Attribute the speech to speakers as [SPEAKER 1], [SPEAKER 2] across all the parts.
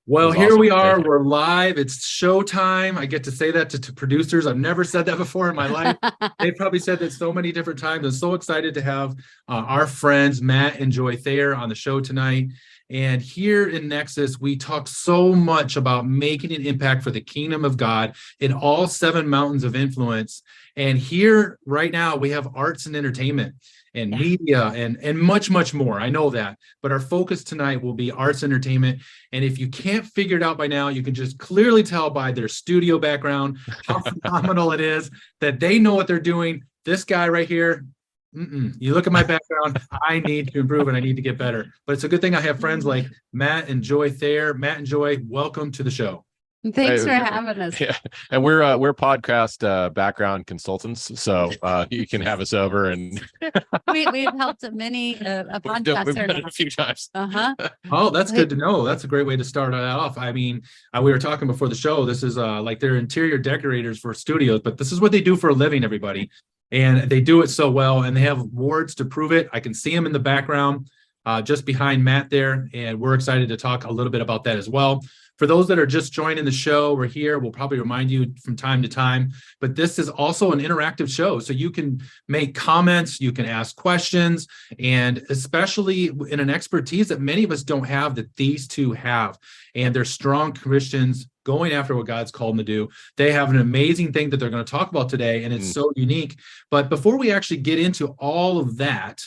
[SPEAKER 1] Well,
[SPEAKER 2] was
[SPEAKER 1] here
[SPEAKER 2] awesome.
[SPEAKER 1] we are.
[SPEAKER 2] Thank you.
[SPEAKER 1] We're live. It's showtime. I get to say that to producers. I've never said that before in my life. They've probably said that so many different times. I'm so excited to have our friends, Matt and Joy Thayer, on the show tonight. And here in Nexus, we talk so much about making an impact for the kingdom of God in all 7 mountains of influence. And here right now, we have arts and entertainment and media and much, much more. I know that. But our focus tonight will be arts and entertainment. And if you can't figure it out by now, you can just clearly tell by their studio background how phenomenal it is that they know what they're doing. This guy right here, you look at my background, I need to improve and I need to get better. But it's a good thing I have friends like Matt and Joy Thayer. Matt and Joy, welcome to the show.
[SPEAKER 3] Thanks for having us.
[SPEAKER 2] Yeah, and we're podcast background consultants, so you can have us over, and
[SPEAKER 3] we've helped many a podcaster.
[SPEAKER 2] We've done it a few times.
[SPEAKER 1] Oh, that's good to know. That's a great way to start it off. I mean, we were talking before the show. This is like they're interior decorators for studios, but this is what they do for a living, everybody. And they do it so well, and they have awards to prove it. I can see them in the background just behind Matt there, and we're excited to talk a little bit about that as well. For those that are just joining the show, we're here. We'll probably remind you from time to time, but this is also an interactive show. So you can make comments, you can ask questions, and especially in an expertise that many of us don't have that these two have. And they're strong Christians going after what God's called them to do. They have an amazing thing that they're going to talk about today, and it's so unique. But before we actually get into all of that,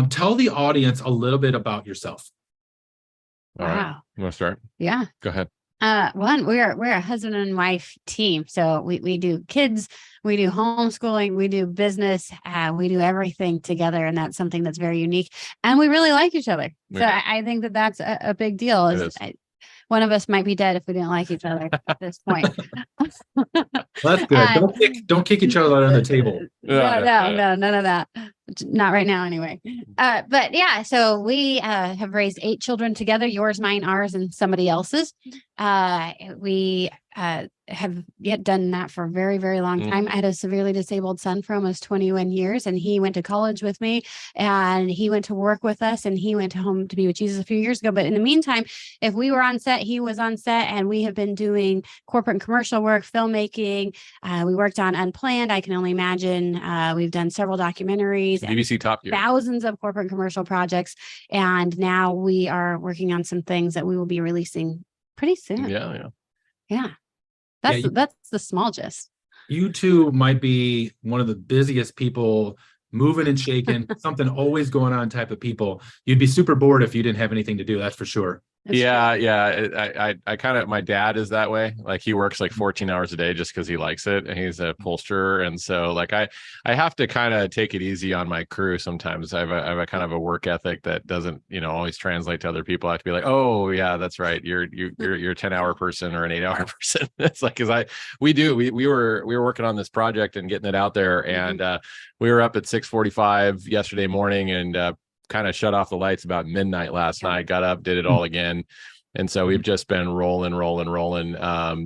[SPEAKER 1] tell the audience a little bit about yourself.
[SPEAKER 2] All right. You want to start?
[SPEAKER 3] Yeah.
[SPEAKER 2] Go ahead.
[SPEAKER 3] We're a husband and wife team. So we do kids, we do homeschooling, we do business, we do everything together. And that's something that's very unique. And we really like each other. So I think that that's a big deal. One of us might be dead if we didn't like each other at this point.
[SPEAKER 1] That's good. Don't kick each other under the table.
[SPEAKER 3] No, none of that. Not right now, anyway. But yeah, so we have raised 8 children together, yours, mine, ours, and somebody else's. We have yet done that for a very, very long time. I had a severely disabled son for almost 21 years, and he went to college with me, and he went to work with us, and he went home to be with Jesus a few years ago. But in the meantime, if we were on set, he was on set, and we have been doing corporate and commercial work, filmmaking. We worked on Unplanned. I can only imagine. We've done several documentaries,
[SPEAKER 2] BBC Top Gear,
[SPEAKER 3] thousands of corporate and commercial projects, and now we are working on some things that we will be releasing pretty soon. Yeah. That's the small gist.
[SPEAKER 1] You two might be one of the busiest people moving and shaking, something always going on type of people. You'd be super bored if you didn't have anything to do. That's for sure.
[SPEAKER 2] I kind of, my dad is that way. Like he works like 14 hours a day just because he likes it, and he's a upholsterer. And so like I have to kind of take it easy on my crew sometimes. I have a kind of a work ethic that doesn't always translate to other people. I have to be like, oh yeah, that's right, you're a 10-hour person or an 8-hour person. It's like, because we were working on this project and getting it out there, and we were up at 6:45 yesterday morning, and kind of shut off the lights about midnight last night, got up, did it all again. And so we've just been rolling.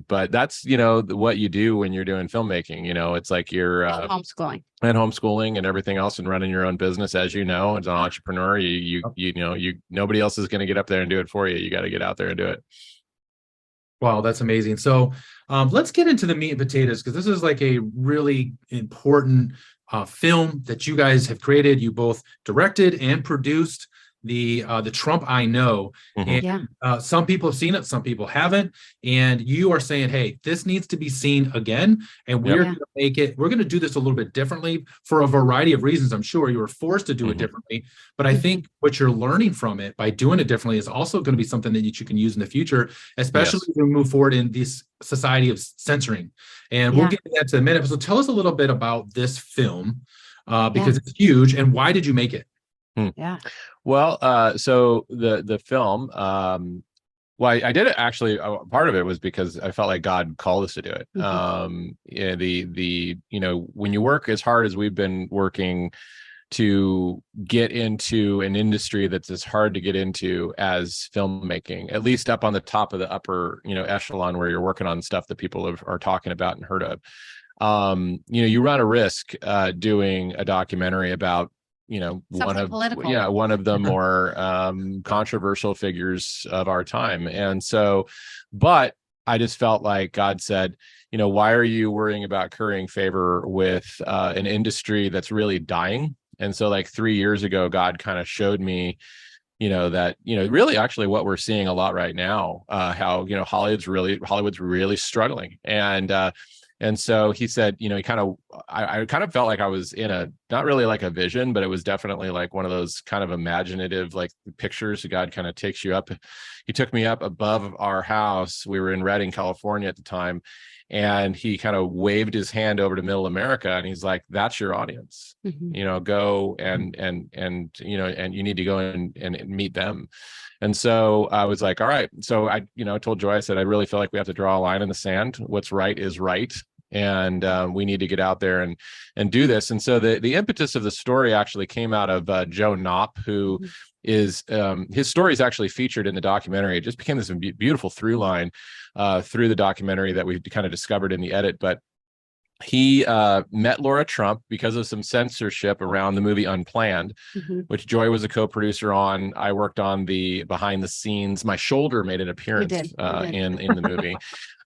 [SPEAKER 2] But that's, what you do when you're doing filmmaking. It's like you're
[SPEAKER 3] homeschooling
[SPEAKER 2] and everything else, and running your own business. As you know, as an entrepreneur, nobody else is going to get up there and do it for you. You got to get out there and do it.
[SPEAKER 1] Wow, that's amazing. So let's get into the meat and potatoes, because this is like a really important film that you guys have created. You both directed and produced the Trump I Know. And some people have seen it, some people haven't, and you are saying, hey, this needs to be seen again, and we're going to do this a little bit differently for a variety of reasons. I'm sure you were forced to do it differently, but I think what you're learning from it by doing it differently is also going to be something that you can use in the future, especially as we move forward in this society of censoring. And we'll get to that in a minute. So tell us a little bit about this film, because it's huge, and why did you make it?
[SPEAKER 3] Yeah.
[SPEAKER 2] Well, so the film, I did it actually. Part of it was because I felt like God called us to do it. When you work as hard as we've been working to get into an industry that's as hard to get into as filmmaking, at least up on the top of the upper, echelon, where you're working on stuff that people are talking about and heard of. You run a risk doing a documentary about
[SPEAKER 3] Something political.
[SPEAKER 2] one of the more controversial figures of our time. And so, but I just felt like God said, why are you worrying about currying favor with an industry that's really dying? And so like 3 years ago, God kind of showed me, that, really actually what we're seeing a lot right now, how, Hollywood's really struggling. And so he said, I kind of felt like I was in not really like a vision, but it was definitely like one of those kind of imaginative, like pictures. God kind of takes you up. He took me up above our house. We were in Redding, California at the time. And he kind of waved his hand over to Middle America. And he's like, that's your audience, go and you need to go and meet them. And so I was like, all right. So I told Joy, I said, I really feel like we have to draw a line in the sand. What's right is right. And we need to get out there and do this. And so the impetus of the story actually came out of Joe Knopp, who is his story is actually featured in the documentary. It just became this beautiful through line through the documentary that we kind of discovered in the edit. But he met Laura Trump because of some censorship around the movie Unplanned, which Joy was a co-producer on. I worked on the behind the scenes. My shoulder made an appearance in the movie.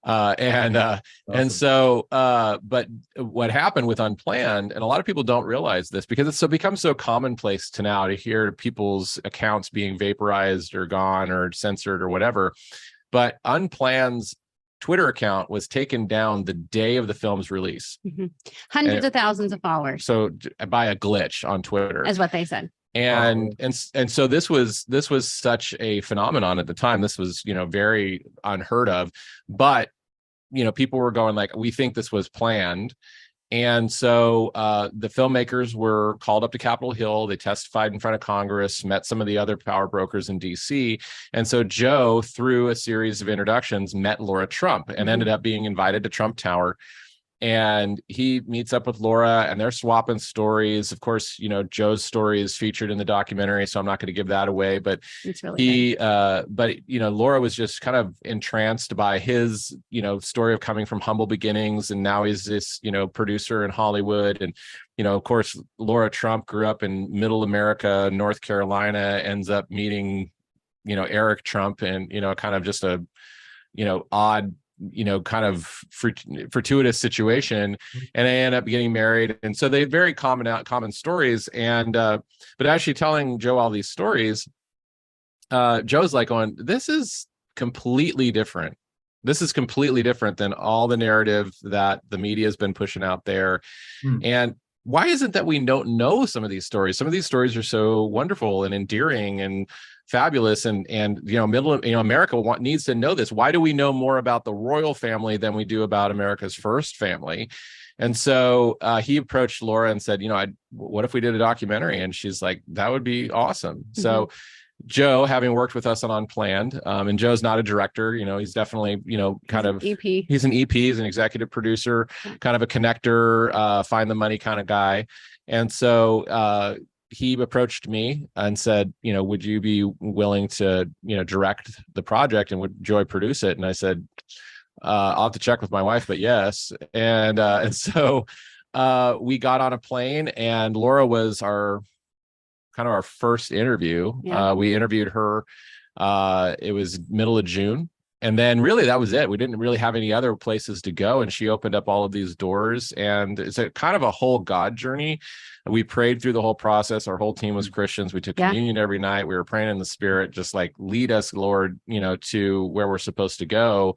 [SPEAKER 2] And so but what happened with Unplanned, and a lot of people don't realize this because it's become so commonplace to now to hear people's accounts being vaporized or gone or censored or whatever, but Unplanned's Twitter account was taken down the day of the film's release.
[SPEAKER 3] Hundreds of thousands of followers.
[SPEAKER 2] So by a glitch on Twitter
[SPEAKER 3] is what they said.
[SPEAKER 2] And so this was such a phenomenon at the time. This was, very unheard of, but, people were going like, we think this was planned. And so the filmmakers were called up to Capitol Hill. They testified in front of Congress, met some of the other power brokers in DC. And so Joe, through a series of introductions, met Laura Trump and ended up being invited to Trump Tower. And he meets up with Laura and they're swapping stories. Of course, Joe's story is featured in the documentary, so I'm not going to give that away, but
[SPEAKER 3] it's really
[SPEAKER 2] Laura was just kind of entranced by his, story of coming from humble beginnings. And now he's this, producer in Hollywood. And, of course, Laura Trump grew up in Middle America, North Carolina, ends up meeting, Eric Trump and, kind of just a, odd, kind of fortuitous situation, and they end up getting married. And so they have very common stories. And but actually telling Joe all these stories, Joe's like going, this is completely different. This is completely different than all the narrative that the media has been pushing out there. And why is it that we don't know some of these stories? Some of these stories are so wonderful and endearing and fabulous, and America needs to know this. Why do we know more about the royal family than we do about America's first family? And so he approached Laura and said, what if we did a documentary? And she's like, that would be awesome. So Joe, having worked with us on Unplanned, and Joe's not a director, he's definitely, kind of
[SPEAKER 3] EP.
[SPEAKER 2] He's an EP, he's an executive producer, kind of a connector, find the money kind of guy. And so he approached me and said, would you be willing to, direct the project and would Joy produce it? And I said, I'll have to check with my wife, but yes. And so we got on a plane, and Laura was our first interview. We interviewed her. It was middle of June. And then really that was it. We didn't really have any other places to go. And she opened up all of these doors, and it's a kind of a whole God journey. We prayed through the whole process. Our whole team was Christians. We took communion every night. We were praying in the Spirit, just like, lead us, Lord, to where we're supposed to go.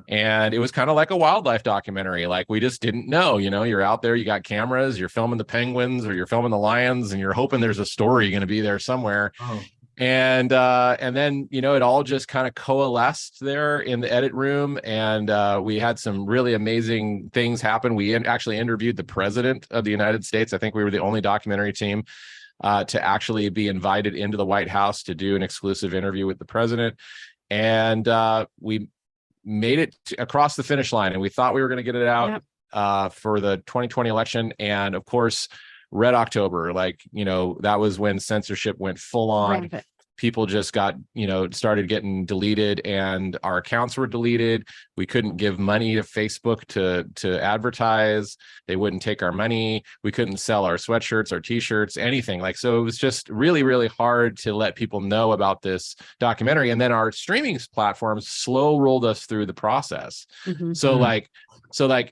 [SPEAKER 2] And it was kind of like a wildlife documentary. Like, we just didn't know, you're out there, you got cameras, you're filming the penguins or you're filming the lions, and you're hoping there's a story going to be there somewhere. And then, it all just kind of coalesced there in the edit room. And we had some really amazing things happen. We actually interviewed the president of the United States. I think we were the only documentary team to actually be invited into the White House to do an exclusive interview with the president. And we made it across the finish line, and we thought we were going to get it out for the 2020 election. And of course, Red October, that was when censorship went full on. people just got, started getting deleted, and our accounts were deleted. We couldn't give money to Facebook to advertise. They wouldn't take our money. We couldn't sell our sweatshirts, our t-shirts, anything. Like, so it was just really, really hard to let people know about this documentary. And then our streaming platforms slow rolled us through the process. So like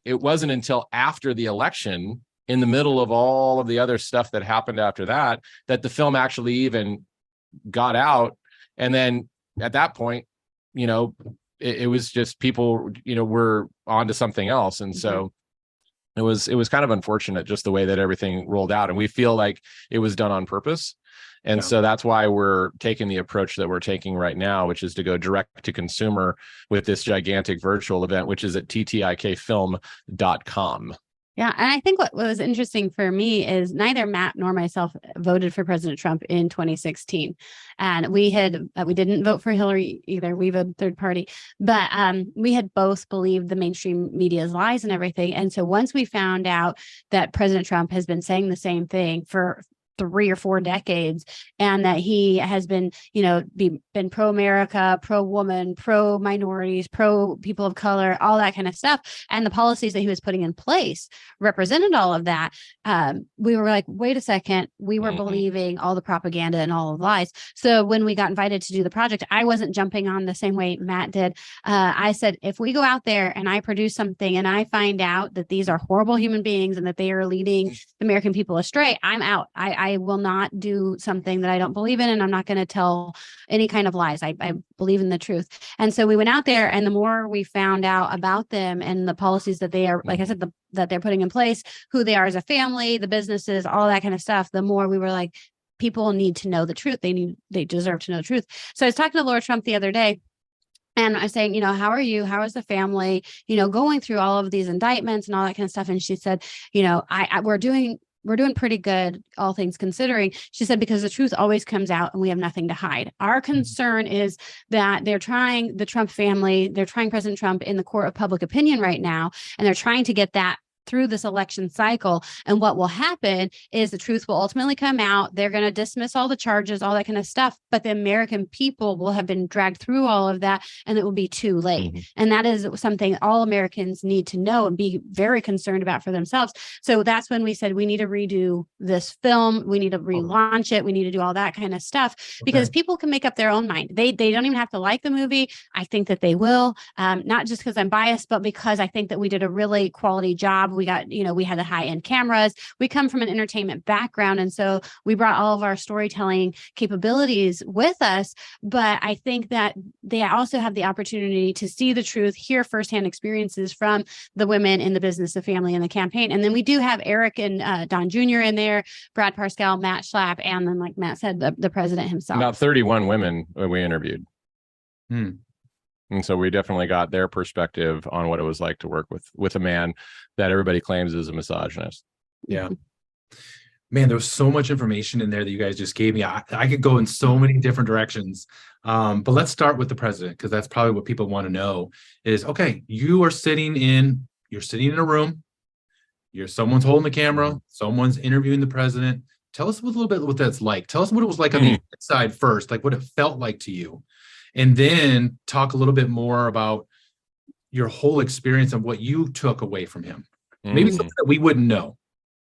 [SPEAKER 2] it wasn't until after the election, in the middle of all of the other stuff that happened after that, that the film actually even got out. And then at that point, it was just people, were on to something else. And so it was kind of unfortunate just the way that everything rolled out. And we feel like it was done on purpose. And so that's why we're taking the approach that we're taking right now, which is to go direct to consumer with this gigantic virtual event, which is at ttikfilm.com.
[SPEAKER 3] Yeah. And I think what was interesting for me is neither Matt nor myself voted for President Trump in 2016. And we didn't vote for Hillary either. We voted third party, but we had both believed the mainstream media's lies and everything. And so once we found out that President Trump has been saying the same thing for 3 or 4 decades, and that he has been, been pro-America, pro-woman, pro-minorities, pro-people of color, all that kind of stuff. And the policies that he was putting in place represented all of that. We were like, wait a second, we were believing all the propaganda and all the lies. So when we got invited to do the project, I wasn't jumping on the same way Matt did. I said, if we go out there and I produce something and I find out that these are horrible human beings and that they are leading the American people astray, I'm out. I will not do something that I don't believe in, and I'm not going to tell any kind of lies. I believe in the truth. And so we went out there, and the more we found out about them and the policies that they are, like I said, that they're putting in place, who they are as a family, the businesses, all that kind of stuff, the more we were like, people need to know the truth. They deserve to know the truth. So I was talking to Laura Trump the other day, and I was saying, how are you? How is the family, going through all of these indictments and all that kind of stuff. And she said, we're doing pretty good, all things considering. She said, because the truth always comes out and we have nothing to hide. Our concern is that the Trump family, they're trying President Trump in the court of public opinion right now, and they're trying to get that through this election cycle. And what will happen is the truth will ultimately come out. They're going to dismiss all the charges, all that kind of stuff. But the American people will have been dragged through all of that, and it will be too late. And that is something all Americans need to know and be very concerned about for themselves. So that's when we said, we need to redo this film. We need to relaunch it. We need to do all that kind of stuff, because people can make up their own mind. They don't even have to like the movie. I think that they will, not just because I'm biased, but because I think that we did a really quality job. We got, we had the high-end cameras. We come from an entertainment background. And so we brought all of our storytelling capabilities with us. But I think that they also have the opportunity to see the truth, hear firsthand experiences from the women in the business, the family, and the campaign. And then we do have Eric and Don Jr. in there, Brad Parscale, Matt Schlapp, and then, like Matt said, the president himself.
[SPEAKER 2] About 31 women we interviewed. And so we definitely got their perspective on what it was like to work with a man that everybody claims is a misogynist.
[SPEAKER 1] Yeah. Man, there was so much information in there that you guys just gave me. I could go in so many different directions. But let's start with the president, because that's probably what people want to know is, okay, you're sitting in a room, someone's holding the camera, someone's interviewing the president. Tell us a little bit what that's like. Tell us what it was like on the inside first, like what it felt like to you. And then talk a little bit more about your whole experience of what you took away from him. Maybe something that we wouldn't know.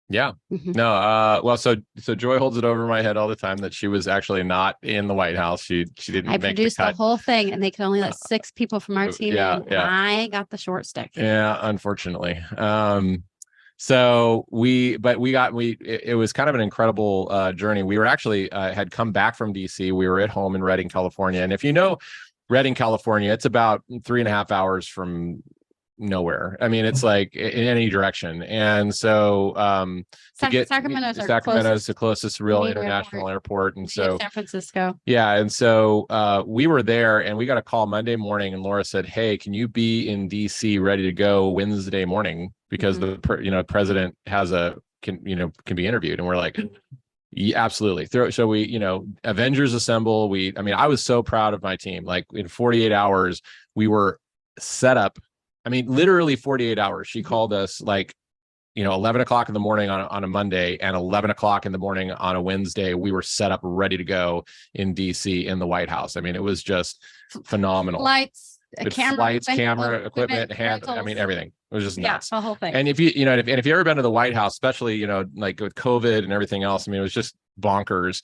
[SPEAKER 2] Yeah. No. Well, so Joy holds it over my head all the time that she was actually not in the White House. She didn't. I
[SPEAKER 3] produced the whole thing, and they could only let 6 people from our team in. I got the short stick.
[SPEAKER 2] Yeah, unfortunately. So it was kind of an incredible journey. We were actually had come back from DC. We were at home in Redding, California. And if you know Redding, California, it's about 3.5 hours from nowhere. I mean, it's like in any direction. And so Sacramento's the closest real international airport. And so
[SPEAKER 3] San Francisco.
[SPEAKER 2] Yeah. And so we were there, and we got a call Monday morning, and Laura said, hey, can you be in DC ready to go Wednesday morning? Because the president can be interviewed. And we're like, yeah, absolutely. So we, Avengers assemble. I was so proud of my team. Like in 48 hours, we were set up. I mean, literally 48 hours. She called us like 11 o'clock in the morning on a Monday and 11 o'clock in the morning on a Wednesday, we were set up ready to go in DC in the White House. I mean, it was just phenomenal.
[SPEAKER 3] Lights,
[SPEAKER 2] camera equipment, everything. It was just nuts.
[SPEAKER 3] The whole thing.
[SPEAKER 2] And if you've ever been to the White House, especially, like with COVID and everything else, I mean, it was just bonkers.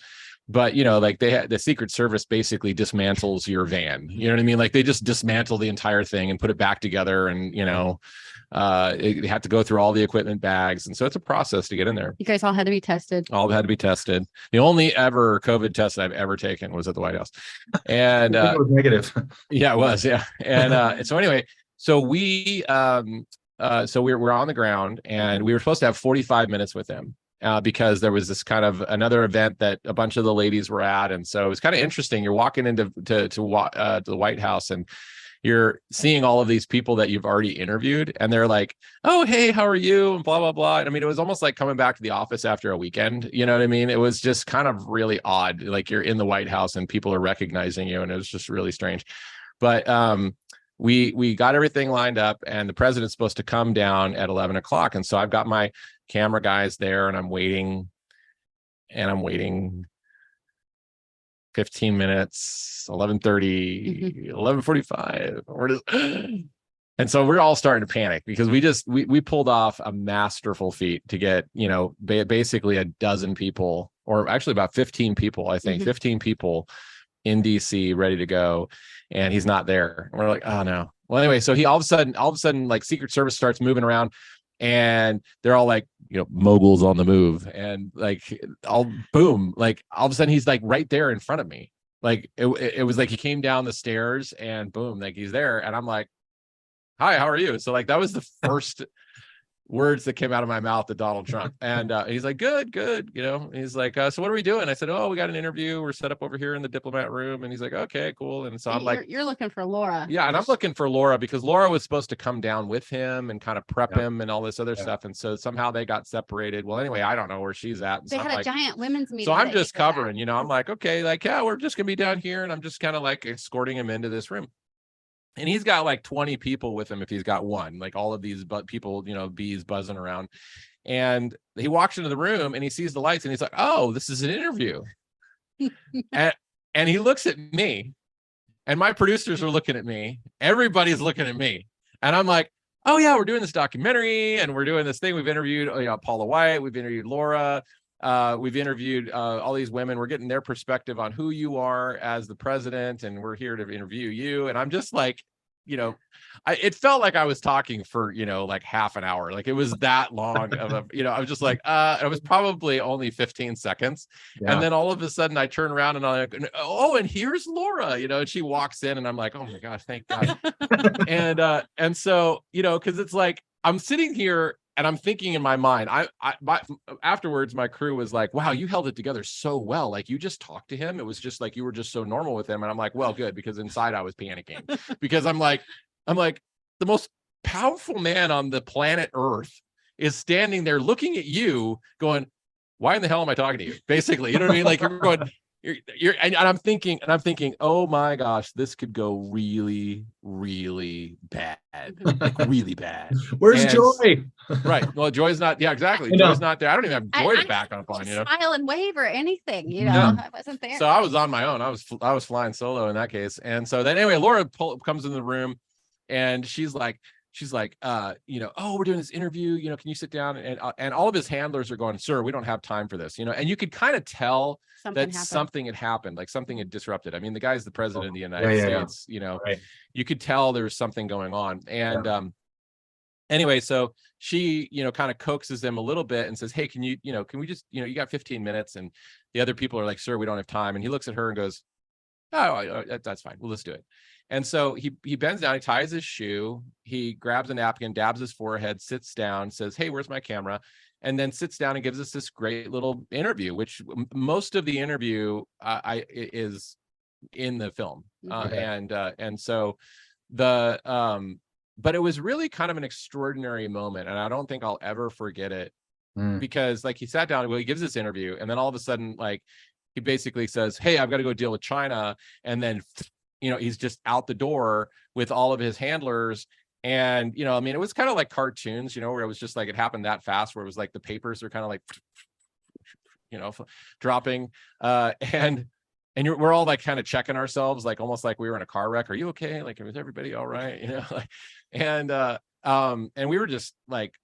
[SPEAKER 2] But, like the Secret Service basically dismantles your van. You know what I mean? Like they just dismantle the entire thing and put it back together. And, they had to go through all the equipment bags. And so it's a process to get in there.
[SPEAKER 3] You guys all had to be tested.
[SPEAKER 2] All had to be tested. The only ever COVID test I've ever taken was at the White House. And
[SPEAKER 1] it was negative.
[SPEAKER 2] Yeah, it was. Yeah. And so anyway, so we're on the ground and we were supposed to have 45 minutes with him. Because there was this kind of another event that a bunch of the ladies were at. And so it was kind of interesting. You're walking into the White House and you're seeing all of these people that you've already interviewed. And they're like, oh, hey, how are you? And blah, blah, blah. And I mean, it was almost like coming back to the office after a weekend. You know what I mean? It was just kind of really odd. Like you're in the White House and people are recognizing you. And it was just really strange. But we got everything lined up and the president's supposed to come down at 11 o'clock. And so I've got my camera guys there and I'm waiting 15 minutes, 11:30, 11:45. And so we're all starting to panic because we pulled off a masterful feat to get, basically a dozen people, or actually about 15 people, I think, 15 people in DC ready to go. And he's not there. And we're like, oh no. Well, anyway, so he all of a sudden, like Secret Service starts moving around and they're all like, moguls on the move. And like, boom, like all of a sudden he's like right there in front of me. Like it was like he came down the stairs and boom, like he's there. And I'm like, hi, how are you? So like, that was the first words that came out of my mouth to Donald Trump. And he's like, good. He's like, so what are we doing? I said, oh, we got an interview. We're set up over here in the diplomat room. And he's like, okay, cool. And so I'm like,
[SPEAKER 3] you're looking for Laura.
[SPEAKER 2] Yeah. And I'm looking for Laura because Laura was supposed to come down with him and kind of prep him and all this other stuff. And so somehow they got separated. Well, anyway, I don't know where she's at. And
[SPEAKER 3] they
[SPEAKER 2] so
[SPEAKER 3] had a giant women's meeting.
[SPEAKER 2] So I'm just covering, I'm like, okay, like, yeah, we're just going to be down here. And I'm just kind of like escorting him into this room. And he's got like 20 people with him if he's got one, like all of these people, bees buzzing around. And he walks into the room and he sees the lights and he's like, oh, this is an interview. and he looks at me and my producers are looking at me. Everybody's looking at me. And I'm like, oh yeah, we're doing this documentary and we're doing this thing. We've interviewed Paula White. We've interviewed Laura. We've interviewed all these women. We're getting their perspective on who you are as the president, and we're here to interview you. And I'm just like, it felt like I was talking for, like half an hour. Like it was that long of a, I was just like, it was probably only 15 seconds. Yeah. And then all of a sudden I turn around and I'm like, oh, and here's Laura, and she walks in and I'm like, oh my gosh, thank God. and so, cause it's like, I'm sitting here and I'm thinking in my mind, afterwards, my crew was like, wow, you held it together so well. Like you just talked to him. It was just like, you were just so normal with him. And I'm like, well, good. Because inside I was panicking because I'm like, the most powerful man on the planet Earth is standing there looking at you going, why in the hell am I talking to you? Basically, you know what I mean? Like you're going, and I'm thinking, oh my gosh, this could go really, really bad, like really bad.
[SPEAKER 1] Where's Joy?
[SPEAKER 2] Right. Well, Joy's not. Yeah, exactly. Joy's not there. I don't even have Joy to back up on.
[SPEAKER 3] Smile and wave or anything. I wasn't there.
[SPEAKER 2] So I was on my own. I was flying solo in that case. And so then anyway, Laura comes in the room, and she's like, oh, we're doing this interview. Can you sit down? And all of his handlers are going, sir, we don't have time for this. And you could kind of tell something had happened, like something had disrupted. I mean, the guy's the president of the United States,
[SPEAKER 1] right.
[SPEAKER 2] You could tell there was something going on. And anyway, so she, kind of coaxes him a little bit and says, hey, can we just, you got 15 minutes. And the other people are like, sir, we don't have time. And he looks at her and goes, oh, that's fine. Well, let's do it. And so he bends down, he ties his shoe, he grabs a napkin, dabs his forehead, sits down, says, hey, where's my camera? And then sits down and gives us this great little interview, which most of the interview is in the film. And so but it was really kind of an extraordinary moment. And I don't think I'll ever forget it because like he sat down, he gives this interview and then all of a sudden, like he basically says, hey, I've got to go deal with China. And then he's just out the door with all of his handlers. And, I mean, it was kind of like cartoons, where it was just like, it happened that fast, where it was like the papers are kind of like, dropping, and we're all like kind of checking ourselves, like almost like we were in a car wreck. Are you okay? Like, is everybody all right? Like, and we were just like,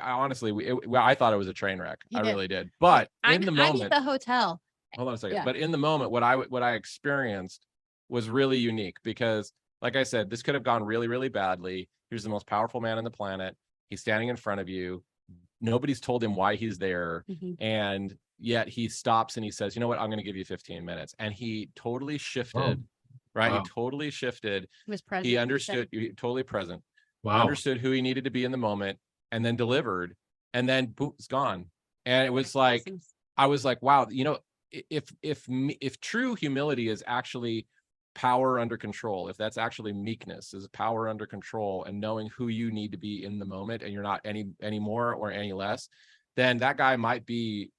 [SPEAKER 2] honestly, I thought it was a train wreck. I really did. But in the moment,
[SPEAKER 3] I'm at the hotel.
[SPEAKER 2] hold on a second.
[SPEAKER 3] Yeah.
[SPEAKER 2] But in the moment, what I experienced was really unique because, like I said, this could have gone really, really badly. Here's the most powerful man on the planet. He's standing in front of you. Nobody's told him why he's there. And yet he stops and he says, you know what, I'm going to give you 15 minutes. And he totally shifted, right?
[SPEAKER 1] Wow.
[SPEAKER 2] He totally shifted.
[SPEAKER 3] He was present.
[SPEAKER 2] He understood, totally present.
[SPEAKER 1] Wow.
[SPEAKER 2] Understood who he needed to be in the moment, and then delivered, and then boom, it's gone. And it was like, I was like, wow, if true humility is actually power under control, if that's actually meekness, is power under control and knowing who you need to be in the moment, and you're not any more or any less, then that guy might be,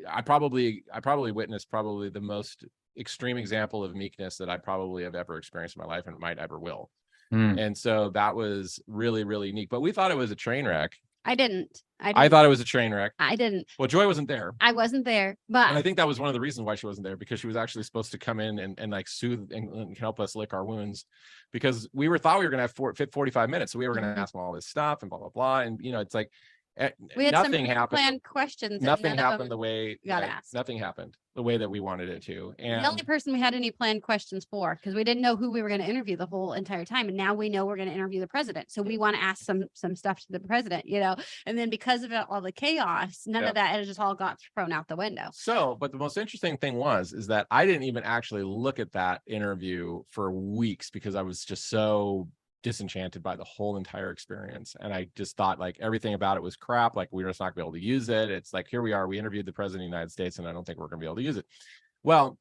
[SPEAKER 2] I probably witnessed probably the most extreme example of meekness that I probably have ever experienced in my life and might ever will. And so that was really, really neat. But we thought it was a train wreck.
[SPEAKER 3] I didn't.
[SPEAKER 2] I thought it was a train wreck.
[SPEAKER 3] I didn't.
[SPEAKER 2] Well, Joy wasn't there.
[SPEAKER 3] I wasn't there, but
[SPEAKER 2] And I think that was one of the reasons why she wasn't there, because she was actually supposed to come in and like soothe and help us lick our wounds, because thought we were going to have 45 minutes. So we were going to ask them all this stuff and blah, blah, blah. And, it's like,
[SPEAKER 3] we had
[SPEAKER 2] nothing
[SPEAKER 3] some
[SPEAKER 2] happened.
[SPEAKER 3] planned questions.
[SPEAKER 2] Nothing happened the way
[SPEAKER 3] got asked.
[SPEAKER 2] Nothing happened the way that we wanted it to. And
[SPEAKER 3] the only person we had any planned questions for, because we didn't know who we were going to interview the whole entire time, and now we know we're going to interview the president, so we want to ask some stuff to the president, and then because of all the chaos, none of that, it just all got thrown out the window.
[SPEAKER 2] So, but the most interesting thing is that I didn't even actually look at that interview for weeks, because I was just so disenchanted by the whole entire experience. And I just thought like everything about it was crap. Like, we're just not gonna be able to use it. It's like, here we are, we interviewed the president of the United States, and I don't think we're gonna be able to use it. Well,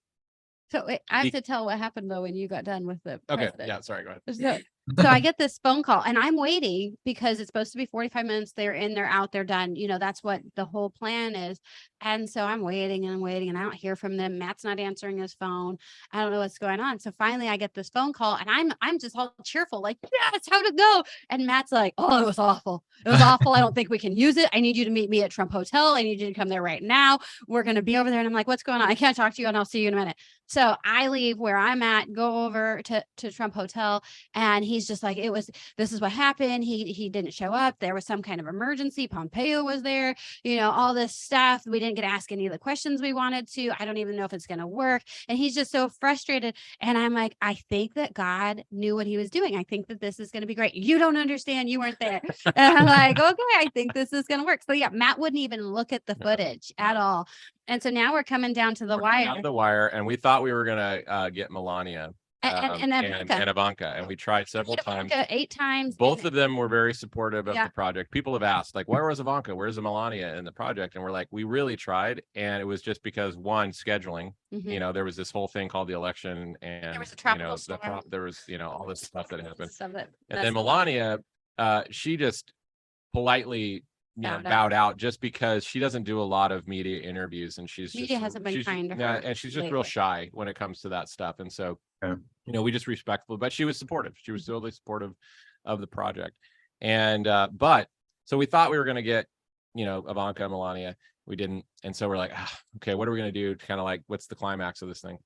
[SPEAKER 3] so wait, I have to tell what happened though when you got done with the
[SPEAKER 2] okay,
[SPEAKER 3] president.
[SPEAKER 2] yeah, sorry, go ahead.
[SPEAKER 3] So I get this phone call, and I'm waiting because it's supposed to be 45 minutes. They're in, they're out, they're done. That's what the whole plan is. And so I'm waiting and waiting, and I don't hear from them. Matt's not answering his phone. I don't know what's going on. So finally I get this phone call, and I'm just all cheerful, like, yes, how'd it go? And Matt's like, oh, it was awful. It was awful. I don't think we can use it. I need you to meet me at Trump Hotel. I need you to come there right now. We're going to be over there. And I'm like, what's going on? I can't talk to you, and I'll see you in a minute. So I leave where I'm at, go over to Trump Hotel, and he's just like, this is what happened. He didn't show up. There was some kind of emergency. Pompeo was there, all this stuff. We didn't get to ask any of the questions we wanted to. I don't even know if it's going to work. And he's just so frustrated. And I'm like, I think that God knew what he was doing. I think that this is going to be great. You don't understand. You weren't there. And I'm like, okay, I think this is going to work. So yeah, Matt wouldn't even look at the footage at all. And so now we're coming down to the wire.
[SPEAKER 2] And we thought we were gonna get Melania
[SPEAKER 3] and
[SPEAKER 2] Ivanka, and we tried several times.
[SPEAKER 3] 8 times.
[SPEAKER 2] Both of them were very supportive of the project. People have asked, like, where was Ivanka? Where's the Melania in the project? And we're like, we really tried, and it was just because, one, scheduling. There was this whole thing called the election, and
[SPEAKER 3] there was a tropical storm.
[SPEAKER 2] There was all this stuff that happened.
[SPEAKER 3] And
[SPEAKER 2] then Melania, she just politely bowed out, just because she doesn't do a lot of media interviews, and media
[SPEAKER 3] hasn't been kind to her.
[SPEAKER 2] And she's just real shy when it comes to that stuff. And so, we just respectful, but she was supportive. She was totally supportive of the project. And but so we thought we were going to get, Ivanka and Melania. We didn't. And so we're like, okay, what are we going to do to kind of like, what's the climax of this thing?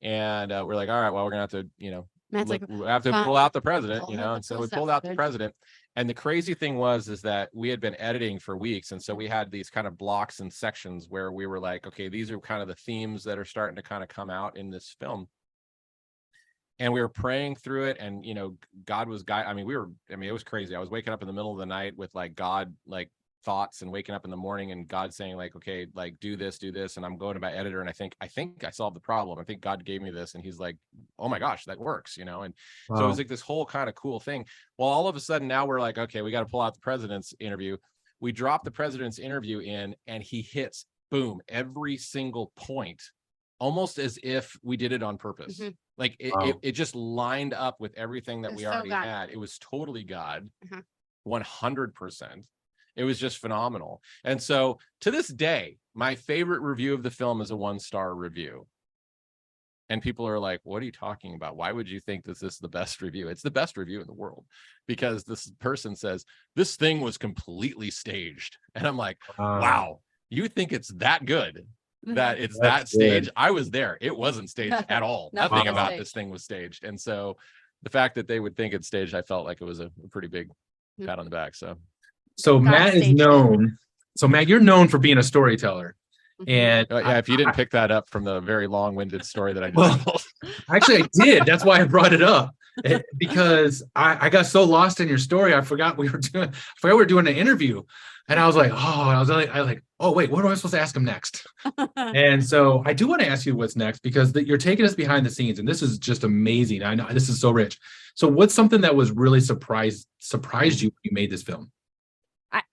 [SPEAKER 2] And we're like, all right, well, we're going to have to, we have to pull out the president, and so we pulled out the president. And the crazy thing is that we had been editing for weeks. And so we had these kind of blocks and sections where we were like, okay, these are kind of the themes that are starting to kind of come out in this film. And we were praying through it, and, God was guiding. It was crazy. I was waking up in the middle of the night with like God, like thoughts, and waking up in the morning and God saying like, okay, like do this, and I'm going to my editor, and I think I solved the problem. I think God gave me this, and he's like, oh my gosh, that works, and wow. So it was like this whole kind of cool thing. Well, all of a sudden now we're like, okay, we got to pull out the president's interview. We drop the president's interview in, and he hits boom every single point, almost as if we did it on purpose. Like it just lined up with everything that we already had. It was totally God, 100%. It was just phenomenal. And so to this day, my favorite review of the film is a 1-star review. And people are like, what are you talking about? Why would you think this is the best review? It's the best review in the world, because this person says this thing was completely staged. And I'm like, wow, you think it's that good, that it's that staged? I was there. It wasn't staged at all. Nothing about this thing was staged. And so the fact that they would think it's staged, I felt like it was a pretty big pat on the back.
[SPEAKER 1] So Matt is known. So Matt, you're known for being a storyteller. And
[SPEAKER 2] yeah, if you didn't pick that up from the very long-winded story that I just told.
[SPEAKER 1] Actually, I did. That's why I brought it up, because I got so lost in your story, I forgot we were doing an interview, and I was like, oh wait, what am I supposed to ask him next? And so I do want to ask you what's next, because you're taking us behind the scenes, and this is just amazing. I know this is so rich. So what's something that was really surprised you when you made this film?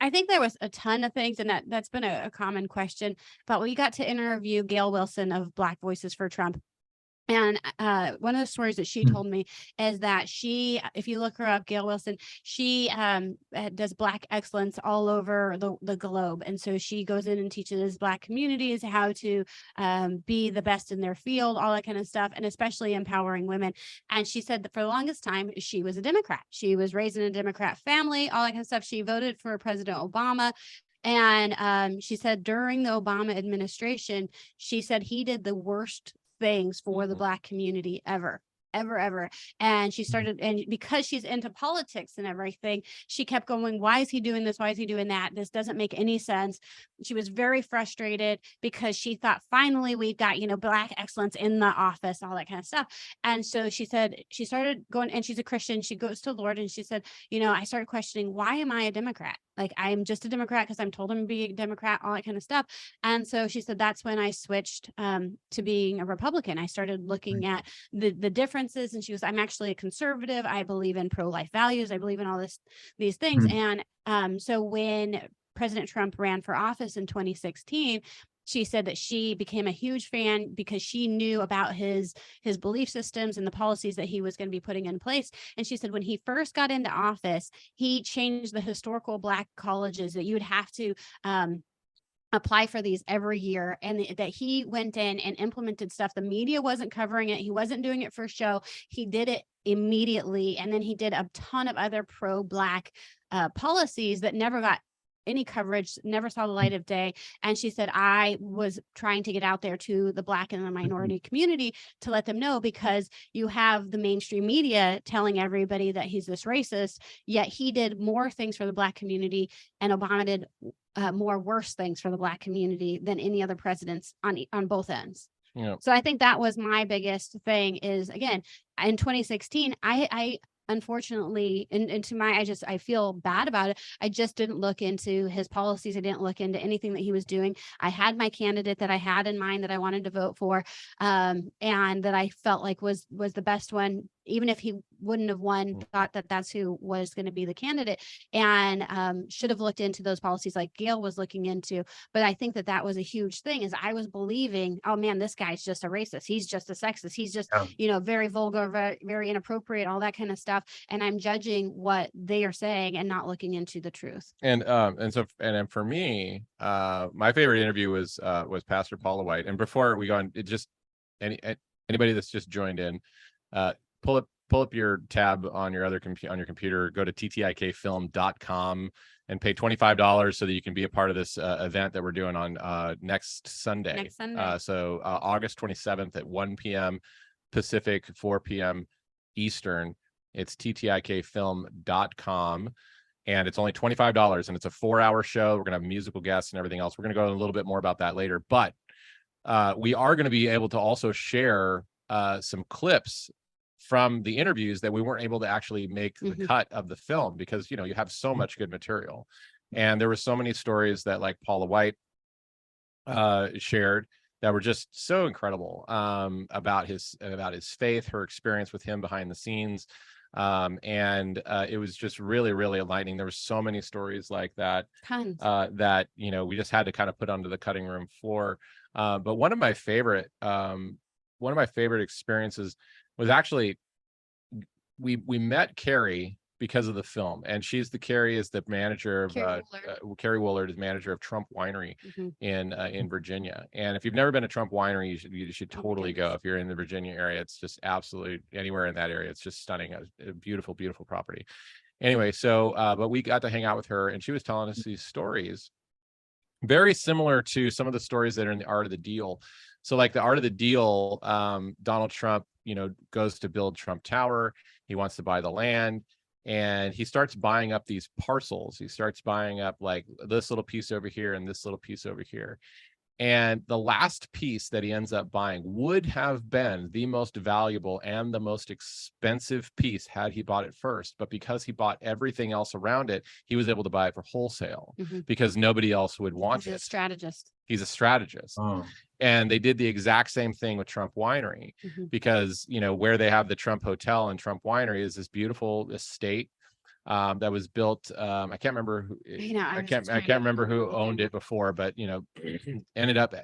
[SPEAKER 3] I think there was a ton of things, and that's been a common question. But we got to interview Gail Wilson of Black Voices for Trump. And one of the stories that she told me is that she, if you look her up, Gail Wilson, she does Black excellence all over the globe. And so she goes in and teaches Black communities how to be the best in their field, all that kind of stuff, and especially empowering women. And she said that for the longest time, she was a Democrat. She was raised in a Democrat family, all that kind of stuff. She voted for President Obama. And she said during the Obama administration, she said he did the worst things for the Black community ever. And she started, and because she's into politics and everything, she kept going, why is he doing this? Why is he doing that? This doesn't make any sense. She was very frustrated because she thought, finally, we've got, Black excellence in the office, all that kind of stuff. And so she said, she started going, and she's a Christian. She goes to the Lord, and she said, I started questioning, why am I a Democrat? Like, I'm just a Democrat because I'm told I'm to be a Democrat, all that kind of stuff. And so she said, that's when I switched to being a Republican. I started looking at the differences. And she goes, I'm actually a conservative. I believe in pro-life values. I believe in all these things. And so when President Trump ran for office in 2016, she said that she became a huge fan because she knew about his belief systems and the policies that he was going to be putting in place. And she said when he first got into office, he changed the historical Black colleges that you would have to apply for these every year, and that he went in and implemented stuff. The media wasn't covering it. He wasn't doing it for show. He did it immediately. And then he did a ton of other pro-Black policies that never got any coverage, never saw the light of day. And she said, I was trying to get out there to the Black and the minority community to let them know, because you have the mainstream media telling everybody that he's this racist, yet he did more things for the Black community, and Obama did more worse things for the Black community than any other presidents on both ends. Yeah. So I think that was my biggest thing is, again, in 2016, I unfortunately, I feel bad about it. I just didn't look into his policies. I didn't look into anything that he was doing. I had my candidate that I had in mind that I wanted to vote for, and that I felt like was the best one, even if he wouldn't have won, thought that that's who was going to be the candidate, and should have looked into those policies like Gail was looking into. But I think that was a huge thing, is I was believing, oh man, this guy's just a racist. He's just a sexist. He's just, very vulgar, very, very inappropriate, all that kind of stuff. And I'm judging what they are saying and not looking into the truth. And
[SPEAKER 2] for me, my favorite interview was Pastor Paula White. And before we go on, it just anybody that's just joined in, pull up your tab on your on your computer, go to ttikfilm.com and pay $25 so that you can be a part of this event that we're doing on next Sunday. So August 27th at 1 p.m. Pacific, 4 p.m. Eastern. It's ttikfilm.com, and it's only $25, and it's a 4-hour show. We're going to have musical guests and everything else. We're going to go a little bit more about that later, but we are going to be able to also share some clips from the interviews that we weren't able to actually make the cut of the film, because you have so much good material. And there were so many stories that, like, Paula White shared, that were just so incredible, about his faith, her experience with him behind the scenes. And it was just really, really enlightening. There were so many stories like that, that, we just had to kind of put onto the cutting room floor. But one of my favorite experiences was actually, we met Carrie because of the film. And Carrie is the manager of Carrie Woolard is manager of Trump Winery in Virginia. And if you've never been to Trump Winery, you should totally go. If you're in the Virginia area, it's just absolutely anywhere in that area. It's just stunning. A beautiful, beautiful property. Anyway, so but we got to hang out with her, and she was telling us these stories very similar to some of the stories that are in The Art of the Deal. So like The Art of the Deal, Donald Trump, goes to build Trump Tower. He wants to buy the land, and he starts buying up these parcels. He starts buying up like this little piece over here and this little piece over here. And the last piece that he ends up buying would have been the most valuable and the most expensive piece had he bought it first. But because he bought everything else around it, he was able to buy it for wholesale because nobody else would want it.
[SPEAKER 3] He's a strategist.
[SPEAKER 2] He's a strategist. Oh. And they did the exact same thing with Trump Winery because, where they have the Trump Hotel and Trump Winery is this beautiful estate that was built. I can't remember who. I can't remember who owned it before, but ended up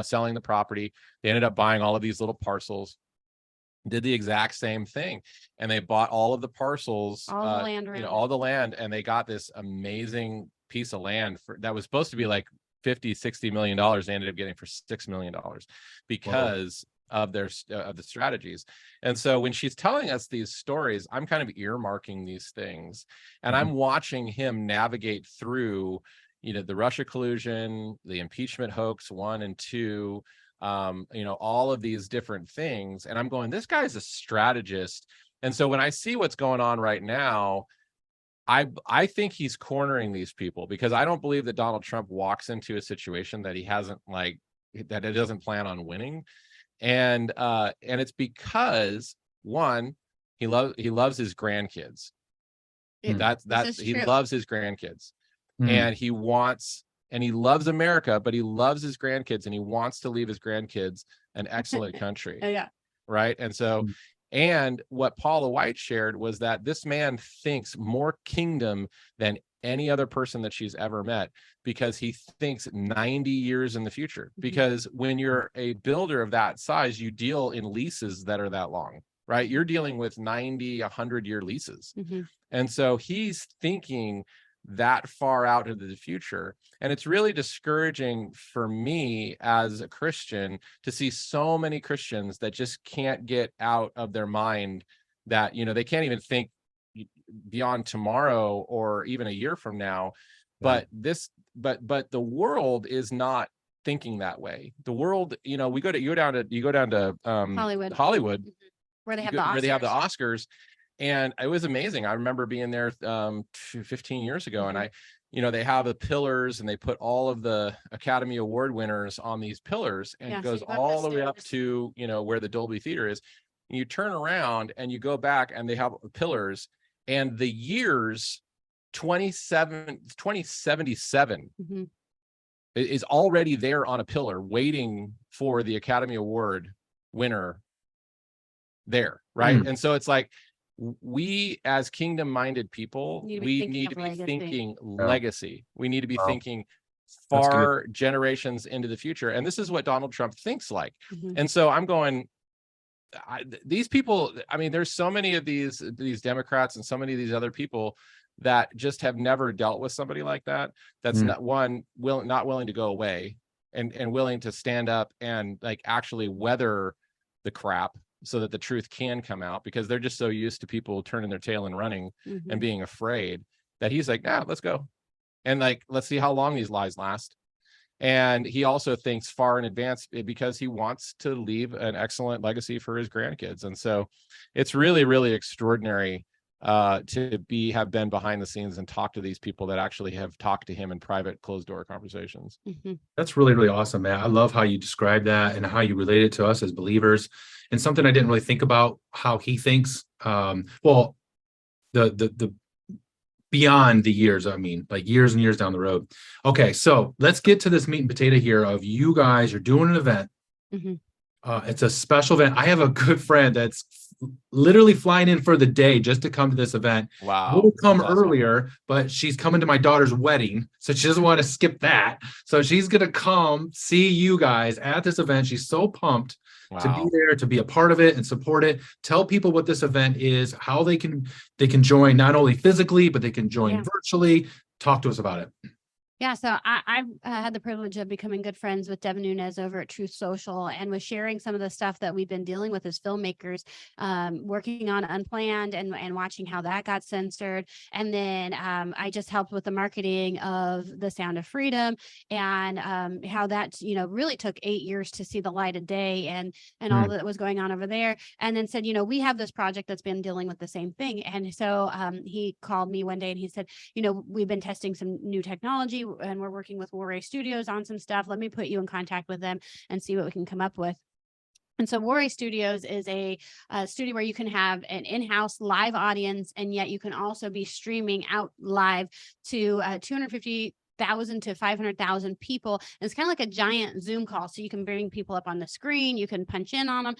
[SPEAKER 2] selling the property. They ended up buying all of these little parcels. Did the exact same thing, and they bought all of the parcels, all the land, all the land, and they got this amazing piece of land that was supposed to be like $50-60 million. They ended up getting for $6 million because of the strategies. And so when she's telling us these stories, I'm kind of earmarking these things, and I'm watching him navigate through, the Russia collusion, the impeachment hoax 1 and 2, all of these different things. And I'm going, this guy's a strategist. And so when I see what's going on right now, I think he's cornering these people, because I don't believe that Donald Trump walks into a situation that he hasn't that it doesn't plan on winning. And it's because, one, he loves his grandkids. He loves his grandkids, and he loves America, but he loves his grandkids, and he wants to leave his grandkids an excellent country.
[SPEAKER 3] Yeah.
[SPEAKER 2] Right. And so, and what Paula White shared was that this man thinks more kingdom than any other person that she's ever met, because he thinks 90 years in the future. Because when you're a builder of that size, you deal in leases that are that long, right? You're dealing with 90, 100-year leases. And so he's thinking that far out into the future. And it's really discouraging for me as a Christian to see so many Christians that just can't get out of their mind that, they can't even think beyond tomorrow or even a year from now. But the world is not thinking that way. The world, you go down to Hollywood,
[SPEAKER 3] where they have the Oscars.
[SPEAKER 2] And it was amazing. I remember being there 15 years ago, and they have the pillars, and they put all of the Academy Award winners on these pillars, and it goes all the way up to, where the Dolby Theater is. And you turn around and you go back, and they have pillars, and the years 2077 is already there on a pillar waiting for the Academy Award winner there. Right. And so it's like, we as kingdom-minded people, we need to be thinking legacy. We need to be thinking far generations into the future. And this is what Donald Trump thinks like. And so I'm going, these people, there's so many of these Democrats and so many of these other people that just have never dealt with somebody like that. That's not willing to go away and willing to stand up and actually weather the crap, so that the truth can come out, because they're just so used to people turning their tail and running and being afraid, that he's like, let's go. And let's see how long these lies last. And he also thinks far in advance, because he wants to leave an excellent legacy for his grandkids. And so it's really, really extraordinary to have been behind the scenes and talk to these people that actually have talked to him in private, closed door conversations.
[SPEAKER 1] That's really, really awesome, Matt. I love how you describe that and how you relate it to us as believers. And something I didn't really think about, how he thinks. The beyond the years, years and years down the road. Okay, so let's get to this meat and potato here of you guys. You're doing an event. It's a special event. I have a good friend that's literally flying in for the day just to come to this event.
[SPEAKER 2] Wow.
[SPEAKER 1] Would have come
[SPEAKER 2] That's awesome.
[SPEAKER 1] earlier, but she's coming to my daughter's wedding, so she doesn't want to skip that. So she's gonna come see you guys at this event. She's so pumped to be
[SPEAKER 2] Wow.
[SPEAKER 1] there, to be a part of it and support it. Tell people what this event is, how they can join not only physically, but they can join virtually. Talk to us about it.
[SPEAKER 3] Yeah, so I've had the privilege of becoming good friends with Devin Nunes over at Truth Social, and was sharing some of the stuff that we've been dealing with as filmmakers, working on Unplanned and watching how that got censored. And then I just helped with the marketing of The Sound of Freedom, and how that, really took 8 years to see the light of day, and all that was going on over there. And then said, we have this project that's been dealing with the same thing. And so he called me one day and he said, we've been testing some new technology, and we're working with Warray Studios on some stuff. Let me put you in contact with them and see what we can come up with. And so Warray Studios is a studio where you can have an in-house live audience, and yet you can also be streaming out live to 250,000 to 500,000 people. And it's kind of like a giant Zoom call. So you can bring people up on the screen, you can punch in on them,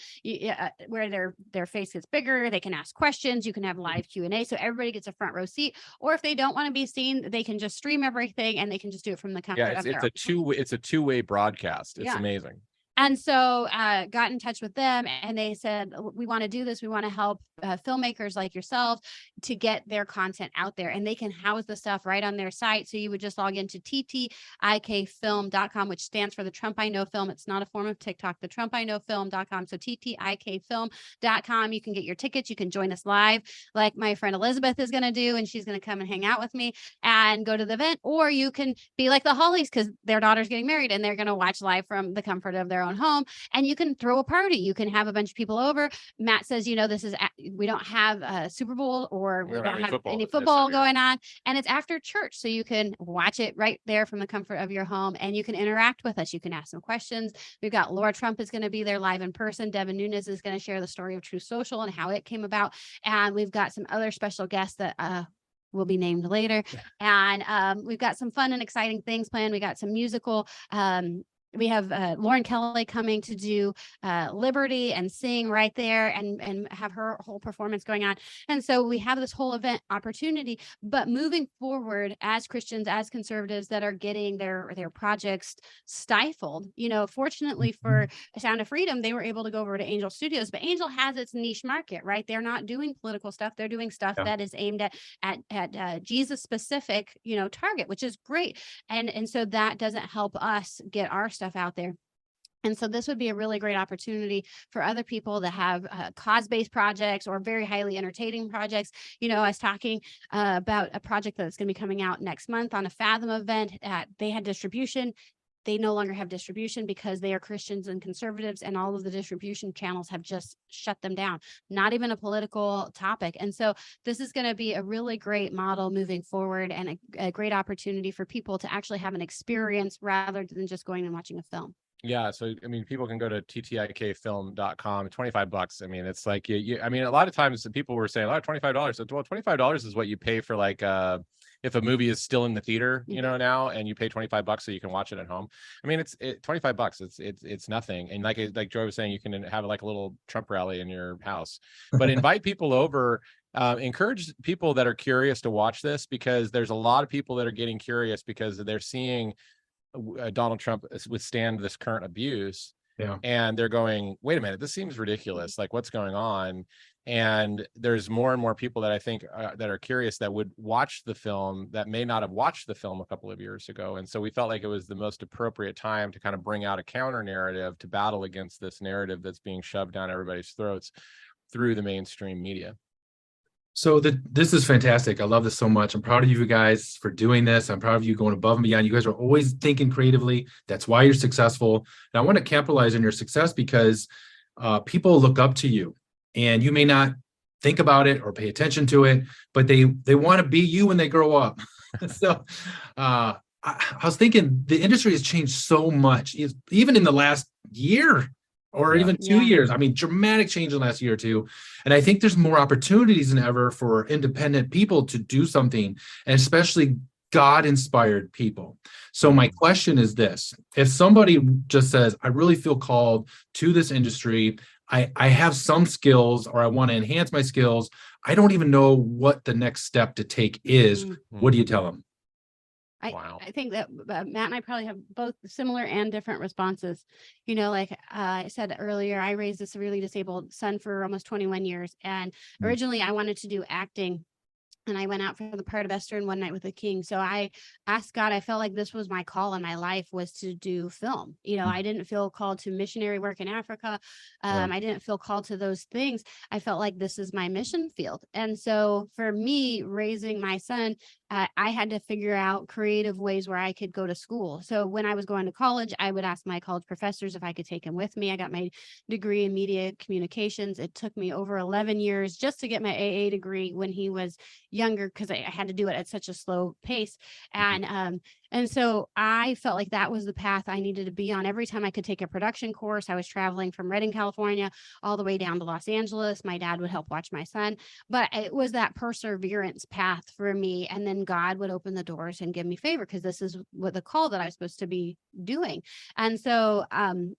[SPEAKER 3] where their face gets bigger, they can ask questions, you can have live Q&A. So everybody gets a front row seat. Or if they don't want to be seen, they can just stream everything, and they can just do it from the comfort of their own.
[SPEAKER 2] It's a two-way broadcast. It's amazing.
[SPEAKER 3] And so got in touch with them, and they said, we want to do this. We want to help filmmakers like yourself to get their content out there, and they can house the stuff right on their site. So you would just log into ttikfilm.com, which stands for the Trump I Know Film. It's not a form of TikTok, the Trump I Know Film.com. So ttikfilm.com. You can get your tickets. You can join us live, like my friend Elizabeth is going to do, and she's going to come and hang out with me and go to the event. Or you can be like the Hollies, because their daughter's getting married, and they're going to watch live from the comfort of their own home. And you can throw a party. You can have a bunch of people over. Matt says, we don't have a Super Bowl, or we don't have any football going on, and it's after church. So you can watch it right there from the comfort of your home, and you can interact with us. You can ask some questions. We've got Laura Trump is going to be there live in person. Devin Nunes is going to share the story of Truth Social and how it came about. And we've got some other special guests that, will be named later. And we've got some fun and exciting things planned. We got some musical, we have Lauren Kelly coming to do Liberty and sing right there, and have her whole performance going on. And so we have this whole event opportunity. But moving forward, as Christians, as conservatives that are getting their projects stifled, fortunately for Sound of Freedom, they were able to go over to Angel Studios. But Angel has its niche market, right? They're not doing political stuff. They're doing stuff that is aimed at Jesus specific, target, which is great. And so that doesn't help us get our stuff out there. And so this would be a really great opportunity for other people that have cause-based projects or very highly entertaining projects. I was talking about a project that's going to be coming out next month on a Fathom event. They had distribution. They no longer have distribution because they are Christians and conservatives, and all of the distribution channels have just shut them down. Not even a political topic. And so this is going to be a really great model moving forward, and a great opportunity for people to actually have an experience rather than just going and watching a film.
[SPEAKER 2] Yeah. So, people can go to ttikfilm.com, $25. It's like, a lot of times people were saying, $25. Well, $25 is what you pay for, like, if a movie is still in the theater, now, and you pay $25 so you can watch it at home. It's $25. It's nothing. And like Joy was saying, you can have like a little Trump rally in your house, but invite people over. Encourage people that are curious to watch this, because there's a lot of people that are getting curious because they're seeing Donald Trump withstand this current abuse.
[SPEAKER 1] Yeah.
[SPEAKER 2] And they're going, wait a minute, this seems ridiculous. Like, what's going on? And there's more and more people that I think that are curious that would watch the film that may not have watched the film a couple of years ago. And so we felt like it was the most appropriate time to kind of bring out a counter narrative to battle against this narrative that's being shoved down everybody's throats through the mainstream media.
[SPEAKER 1] So this is fantastic. I love this so much. I'm proud of you guys for doing this. I'm proud of you going above and beyond. You guys are always thinking creatively. That's why you're successful. And I want to capitalize on your success, because people look up to you, and you may not think about it or pay attention to it, but they want to be you when they grow up. So I was thinking the industry has changed so much, even in the last year. Or even 2 years. Dramatic change in the last year or two. And I think there's more opportunities than ever for independent people to do something, and especially God-inspired people. So my question is this: if somebody just says, I really feel called to this industry, I have some skills or I want to enhance my skills. I don't even know what the next step to take is. What do you tell them?
[SPEAKER 2] Wow.
[SPEAKER 3] I think that Matt and I probably have both similar and different responses. You know, like I said earlier, I raised a severely disabled son for almost 21 years. And originally I wanted to do acting. And I went out for the part of Esther in One Night with the King. So I asked God, I felt like this was my call in my life, was to do film. You know, I didn't feel called to missionary work in Africa. I didn't feel called to those things. I felt like this is my mission field. And so for me, raising my son, I had to figure out creative ways where I could go to school. So when I was going to college, I would ask my college professors if I could take him with me. I got my degree in media communications. It took me over 11 years just to get my AA degree when he was younger, because I had to do it at such a slow pace. And so I felt like that was the path I needed to be on. Every time I could take a production course, I was traveling from Redding, California, all the way down to Los Angeles. My dad would help watch my son, but it was that perseverance path for me. And then God would open the doors and give me favor, because this is what the call that I was supposed to be doing. And so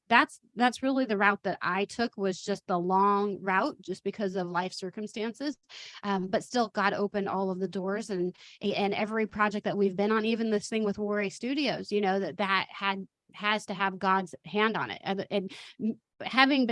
[SPEAKER 3] that's really the route that I took, was just the long route, just because of life circumstances. But still, God opened all of the doors, and every project that we've been on, even this thing with Warray Studios, you know, that has to have God's hand on it. And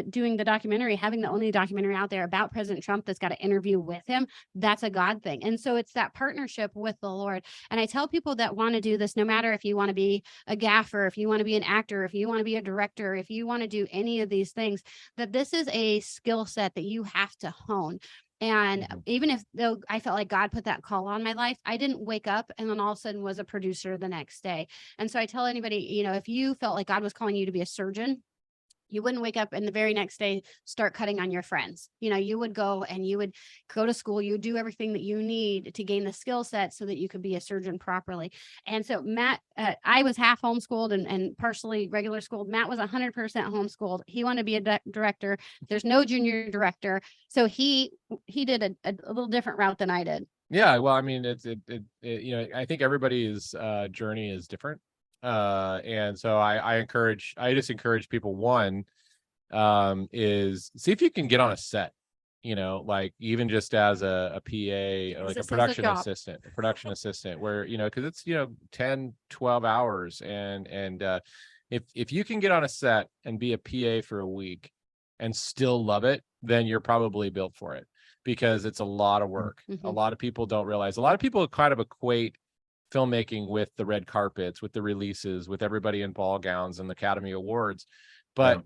[SPEAKER 3] doing the documentary, having the only documentary out there about President Trump that's got an interview with him, that's a God thing. And so it's that partnership with the Lord. And I tell people that want to do this, no matter if you want to be a gaffer, if you want to be an actor, if you want to be a director, if you want to do any of these things, that this is a skill set that you have to hone. And even though I felt like God put that call on my life, I didn't wake up and then all of a sudden was a producer the next day. And so I tell anybody, you know, if you felt like God was calling you to be a surgeon, you wouldn't wake up and the very next day start cutting on your friends. You know, you would go to school, you would do everything that you need to gain the skill set so that you could be a surgeon properly. And so Matt, I was half homeschooled and partially regular schooled. Matt was 100% homeschooled. He wanted to be a director. There's no junior director. So he did a little different route than I did.
[SPEAKER 2] Yeah, well, I mean, it you know, I think everybody's journey is different. And so I just encourage people, one, is see if you can get on a set, you know, like even just as a PA, or like a production assistant, where, you know, because it's, you know, 10, 12 hours. And if you can get on a set and be a PA for a week and still love it, then you're probably built for it, because it's a lot of work. A lot of people don't realize, a lot of people kind of equate filmmaking with the red carpets, with the releases, with everybody in ball gowns and the Academy Awards, but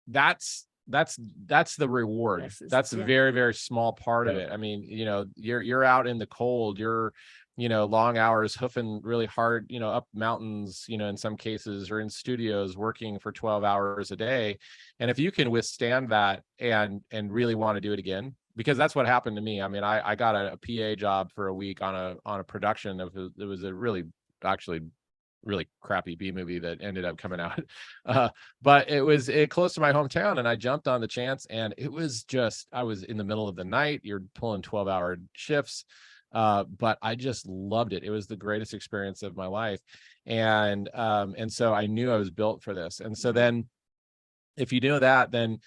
[SPEAKER 2] that's the reward. That's a very, very small part of it. I mean, you know, you're out in the cold, you're, you know, long hours hoofing really hard, you know, up mountains, you know, in some cases, or in studios working for 12 hours a day. And if you can withstand that and really want to do it again, because that's what happened to me. I mean, I got a PA job for a week on a production of, it was a really crappy B movie that ended up coming out. But it was close to my hometown, and I jumped on the chance, and it was just, I was in the middle of the night, you're pulling 12-hour shifts. But I just loved it. It was the greatest experience of my life. And so I knew I was built for this. And so then if you know that, then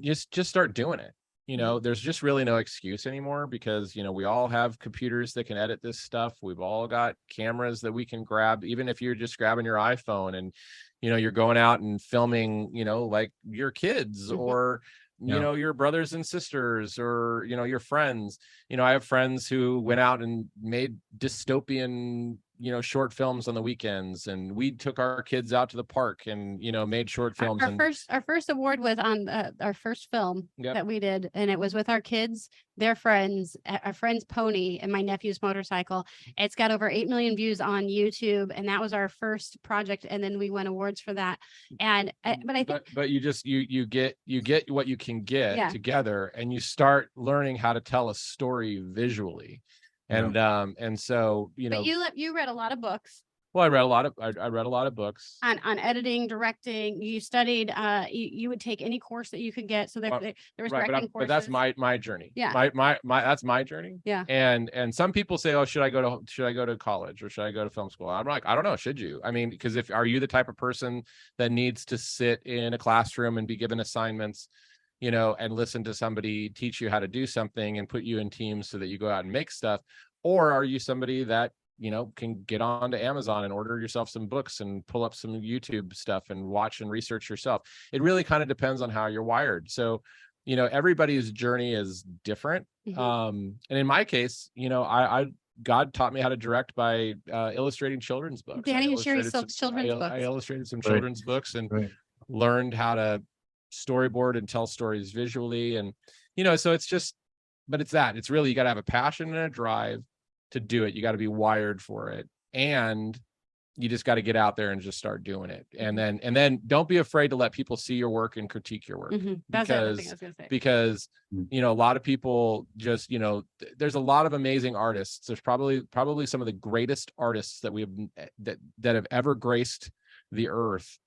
[SPEAKER 2] just start doing it. You know, there's just really no excuse anymore, because, you know, we all have computers that can edit this stuff. We've all got cameras that we can grab, even if you're just grabbing your iPhone and, you know, you're going out and filming, you know, like your kids or, you know, your brothers and sisters, or, you know, your friends. You know, I have friends who went out and made dystopian, you know, short films on the weekends, and we took our kids out to the park and, you know, made short films.
[SPEAKER 3] Our first award was on our first film that we did, and it was with our kids, their friends, our friend's pony, and my nephew's motorcycle. It's got over 8 million views on YouTube, and that was our first project, and then we won awards for that. And but I think,
[SPEAKER 2] but you just you get what you can get together, and you start learning how to tell a story visually. And so, you know,
[SPEAKER 3] but you read a lot of books.
[SPEAKER 2] Well, I read a lot of books.
[SPEAKER 3] On editing, directing. You studied. You would take any course that you could get. So there was
[SPEAKER 2] Right,
[SPEAKER 3] directing
[SPEAKER 2] but that's
[SPEAKER 3] courses.
[SPEAKER 2] my journey.
[SPEAKER 3] Yeah.
[SPEAKER 2] My that's my journey.
[SPEAKER 3] Yeah.
[SPEAKER 2] And some people say, oh, should I go to college or should I go to film school? I'm like, I don't know. Should you? I mean, because are you the type of person that needs to sit in a classroom and be given assignments, and listen to somebody teach you how to do something and put you in teams so that you go out and make stuff? Or are you somebody that can get on to Amazon and order yourself some books and pull up some YouTube stuff and watch and research yourself? It really kind of depends on how you're wired. So, everybody's journey is different. And in my case, God taught me how to direct by illustrating children's books.
[SPEAKER 3] Danny and Sherry sold children's books.
[SPEAKER 2] I illustrated some children's books and learned how to storyboard and tell stories visually. And, so it's just, but it's really, you got to have a passion and a drive to do it. You got to be wired for it, and you just got to get out there and just start doing it. And then don't be afraid to let people see your work and critique your work.
[SPEAKER 3] That's everything I was gonna say.
[SPEAKER 2] Because a lot of people just there's a lot of amazing artists. There's probably some of the greatest artists that we have that have ever graced the earth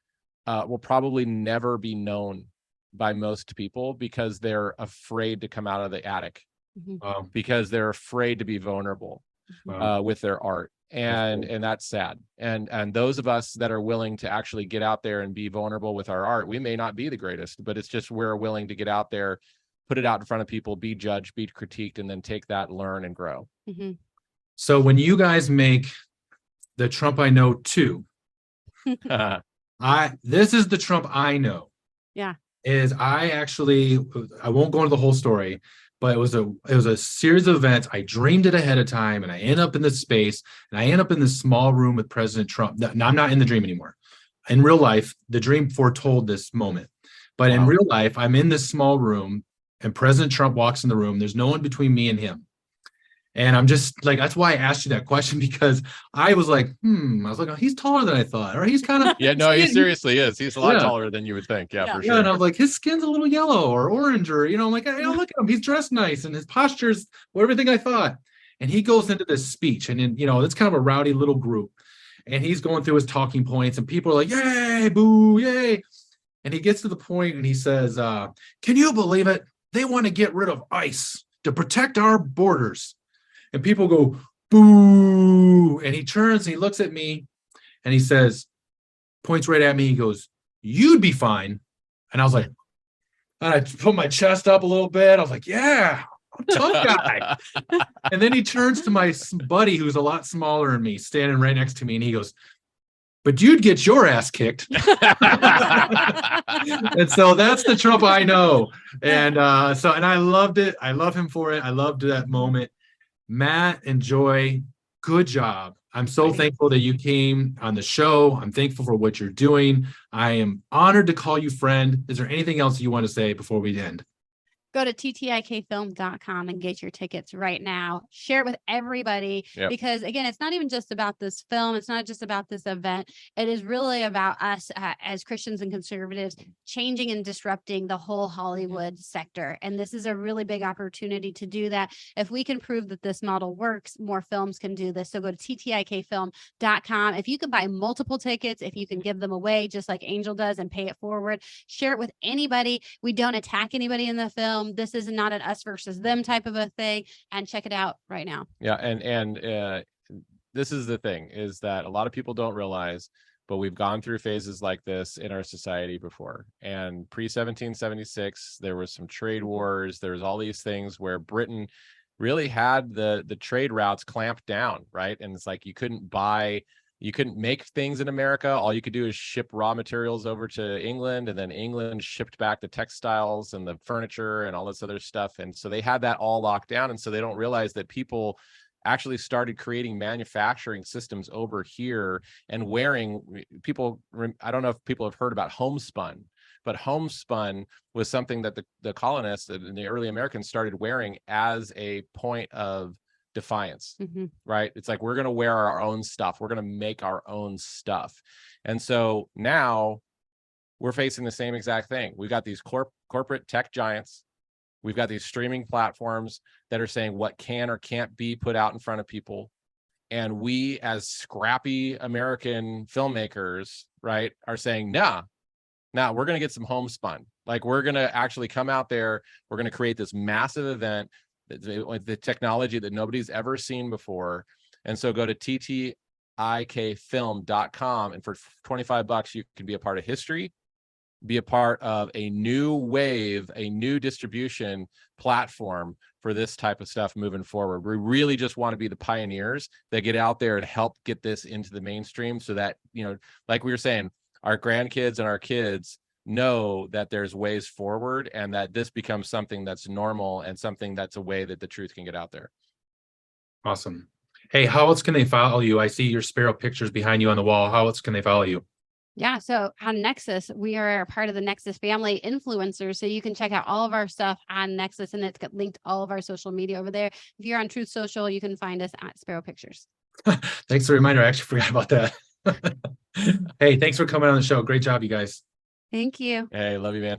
[SPEAKER 2] will probably never be known by most people because they're afraid to come out of the attic, because they're afraid to be vulnerable with their art. And that's sad. And those of us that are willing to actually get out there and be vulnerable with our art, we may not be the greatest, but it's just we're willing to get out there, put it out in front of people, be judged, be critiqued, and then take that, learn, and grow.
[SPEAKER 1] So when you guys make the Trump I Know 2, this is the Trump I know.
[SPEAKER 3] Yeah.
[SPEAKER 1] I won't go into the whole story, but it was a series of events. I dreamed it ahead of time, and I end up in this space, and I end up in this small room with President Trump. Now, I'm not in the dream anymore. In real life, the dream foretold this moment. But in real life, I'm in this small room, and President Trump walks in the room. There's no one between me and him. And I'm just like, that's why I asked you that question, because I was like, I was like, oh, he's taller than I thought, or he's kind of
[SPEAKER 2] yeah, no, he seriously is. He's a lot taller than you would think. Yeah, for sure.
[SPEAKER 1] And I was like, his skin's a little yellow or orange, or I'm like, look at him, he's dressed nice, and his posture's everything I thought. And he goes into this speech, and then it's kind of a rowdy little group, and he's going through his talking points, and people are like, yay, boo, yay. And he gets to the point, and he says, can you believe it? They want to get rid of ICE to protect our borders. And people go, boo. And he turns and he looks at me and he says, points right at me. He goes, you'd be fine. And I was like, and I put my chest up a little bit. I was like, yeah, I'm a tough guy. And then he turns to my buddy, who's a lot smaller than me, standing right next to me. And he goes, but you'd get your ass kicked. And so that's the Trump I know. And and I loved it. I love him for it. I loved that moment. Matt and Joy, good job. I'm so thankful that you came on the show. I'm thankful for what you're doing. I am honored to call you friend. Is there anything else you want to say before we end?
[SPEAKER 3] Go to ttikfilm.com and get your tickets right now. Share it with everybody, because again, it's not even just about this film. It's not just about this event. It is really about us as Christians and conservatives changing and disrupting the whole Hollywood sector. And this is a really big opportunity to do that. If we can prove that this model works, more films can do this. So go to ttikfilm.com. If you can buy multiple tickets, if you can give them away, just like Angel does, and pay it forward, share it with anybody. We don't attack anybody in the film. This is not an us versus them type of a thing, and check it out right now.
[SPEAKER 2] Yeah. And this is the thing, is that a lot of people don't realize, but we've gone through phases like this in our society before. And pre-1776, there was some trade wars. There was all these things where Britain really had the trade routes clamped down, right? And it's like you couldn't make things in America. All you could do is ship raw materials over to England, and then England shipped back the textiles and the furniture and all this other stuff. And so they had that all locked down. And so they don't realize that people actually started creating manufacturing systems over here and I don't know if people have heard about homespun, but homespun was something that the colonists and the early Americans started wearing as a point of defiance, right? It's like, we're going to wear our own stuff. We're going to make our own stuff. And so now we're facing the same exact thing. We've got these corporate tech giants. We've got these streaming platforms that are saying what can or can't be put out in front of people. And we, as scrappy American filmmakers, right, are saying, nah, we're going to get some homespun. Like, we're going to actually come out there. We're going to create this massive event with the technology that nobody's ever seen before. And so go to ttikfilm.com, and for $25, you can be a part of history, be a part of a new wave, a new distribution platform for this type of stuff moving forward. We really just want to be the pioneers that get out there and help get this into the mainstream, so that, you know, like we were saying, our grandkids and our kids know that there's ways forward, and that this becomes something that's normal and something that's a way that the truth can get out there.
[SPEAKER 1] Awesome. Hey, how else can they follow you? I see your sparrow pictures behind you on the wall. How else can they follow you?
[SPEAKER 3] Yeah. So on Nexus, we are part of the Nexus family influencers. So you can check out all of our stuff on Nexus, and it's got linked all of our social media over there. If you're on Truth Social, you can find us at Sparrow Pictures.
[SPEAKER 1] Thanks for the reminder. I actually forgot about that. Hey, thanks for coming on the show. Great job, you guys.
[SPEAKER 3] Thank you.
[SPEAKER 2] Hey, love you, man.